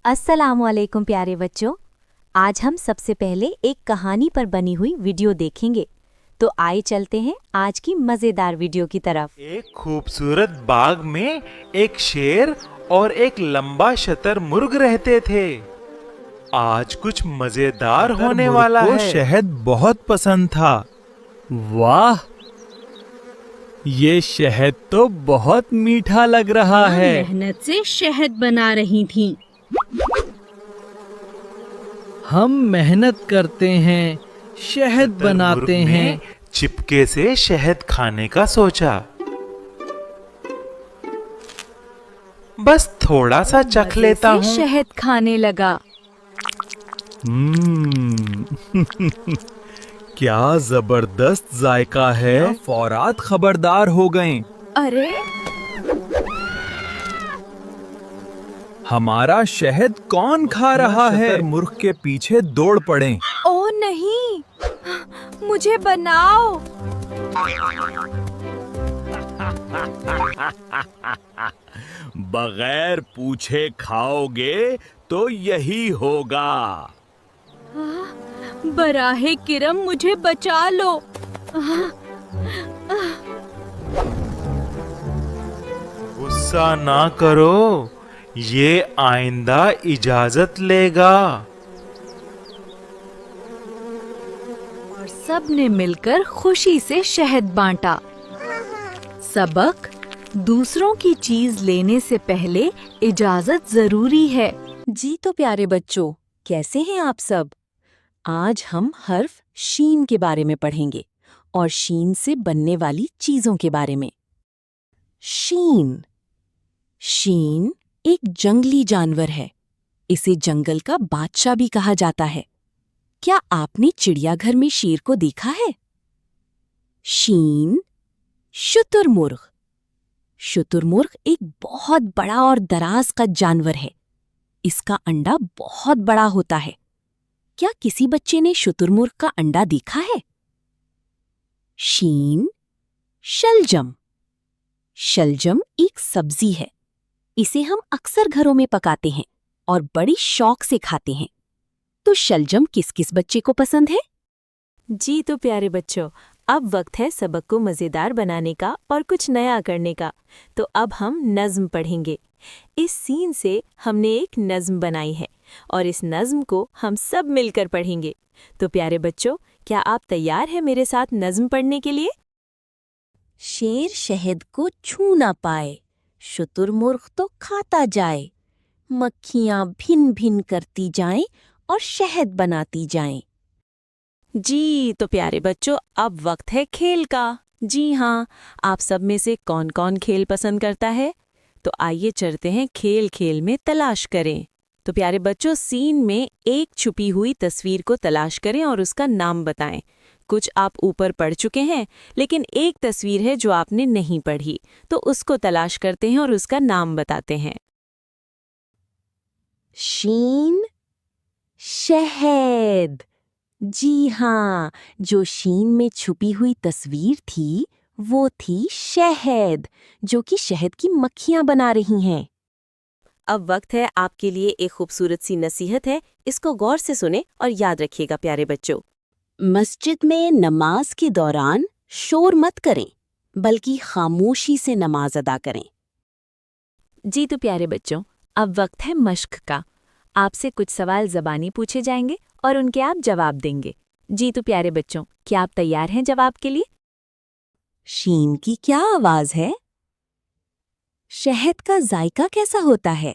अस्सलामुअलैकुम प्यारे बच्चों। आज हम सबसे पहले एक कहानी पर बनी हुई वीडियो देखेंगे। तो आइए चलते हैं आज की मजेदार वीडियो की तरफ। एक खूबसूरत बाग में एक शेर और एक लंबा शतरमुर्ग रहते थे। आज कुछ मजेदार होने वाला है। शहद बहुत पसंद था। वाह, ये शहद तो बहुत मीठा लग रहा है। मेहनत से शहद बना रही थीं। हम मेहनत करते हैं, शहद बनाते शतरमुर्ग हैं। ने चिपके से शहद खाने का सोचा। बस थोड़ा सा चख लेता हूँ। शहद खाने लगा। क्या जबरदस्त जायका है। फौरात खबरदार हो गए। अरे हमारा शहद कौन खा रहा है? शतरमुर्ग के पीछे दौड़ पड़े। ओ नहीं, मुझे बनाओ। बगैर पूछे खाओगे तो यही होगा। बराहे किरम मुझे बचा लो। गुस्सा ना करो, ये आइंदा इजाजत लेगा। और सब ने मिलकर खुशी से शहद बांटा। सबक: दूसरों की चीज लेने से पहले इजाजत जरूरी है। जी तो प्यारे बच्चों, कैसे हैं आप सब? आज हम हर्फ शीन के बारे में पढ़ेंगे और शीन से बनने वाली चीजों के बारे में। शीन शीन एक जंगली जानवर है। इसे जंगल का बादशाह भी कहा जाता है। क्या आपने चिड़ियाघर में शेर को देखा है? शीन शुतुरमुर्ग। शुतुरमुर्ग एक बहुत बड़ा और दराज का जानवर है। इसका अंडा बहुत बड़ा होता है। क्या किसी बच्चे ने शुतुरमुर्ग का अंडा देखा है? शीन शलजम। शलजम एक सब्जी है। इसे हम अक्सर घरों में पकाते हैं और बड़ी शौक से खाते हैं। तो शलजम किस किस बच्चे को पसंद है? जी तो प्यारे बच्चों, अब वक्त है सबक को मज़ेदार बनाने का और कुछ नया करने का। तो अब हम नज़्म पढ़ेंगे। इस सीन से हमने एक नज़्म बनाई है और इस नज़्म को हम सब मिलकर पढ़ेंगे। तो प्यारे बच्चों, क्या आप तैयार हैं मेरे साथ नज़्म पढ़ने के लिए? शेर शहद को छू ना पाए, शुतुरमुर्ग तो खाता जाए। मक्खियाँ भिन भिन करती जाएं और शहद बनाती जाएं। जी तो प्यारे बच्चों, अब वक्त है खेल का। जी हाँ, आप सब में से कौन कौन खेल पसंद करता है? तो आइए चलते हैं खेल खेल में तलाश करें। तो प्यारे बच्चों, सीन में एक छुपी हुई तस्वीर को तलाश करें और उसका नाम बताएं। कुछ आप ऊपर पढ़ चुके हैं, लेकिन एक तस्वीर है जो आपने नहीं पढ़ी, तो उसको तलाश करते हैं और उसका नाम बताते हैं। शीन शहद। जी हाँ, जो शीन में छुपी हुई तस्वीर थी वो थी शहद, जो कि शहद की मक्खियां बना रही हैं। अब वक्त है आपके लिए एक खूबसूरत सी नसीहत है। इसको गौर से सुने और याद रखिएगा प्यारे बच्चों। मस्जिद में नमाज के दौरान शोर मत करें, बल्कि खामोशी से नमाज अदा करें। जी तो प्यारे बच्चों, अब वक्त है मश्क का। आपसे कुछ सवाल ज़बानी पूछे जाएंगे और उनके आप जवाब देंगे। जी तो प्यारे बच्चों, क्या आप तैयार हैं जवाब के लिए? शीन की क्या आवाज़ है? शहद का जायका कैसा होता है?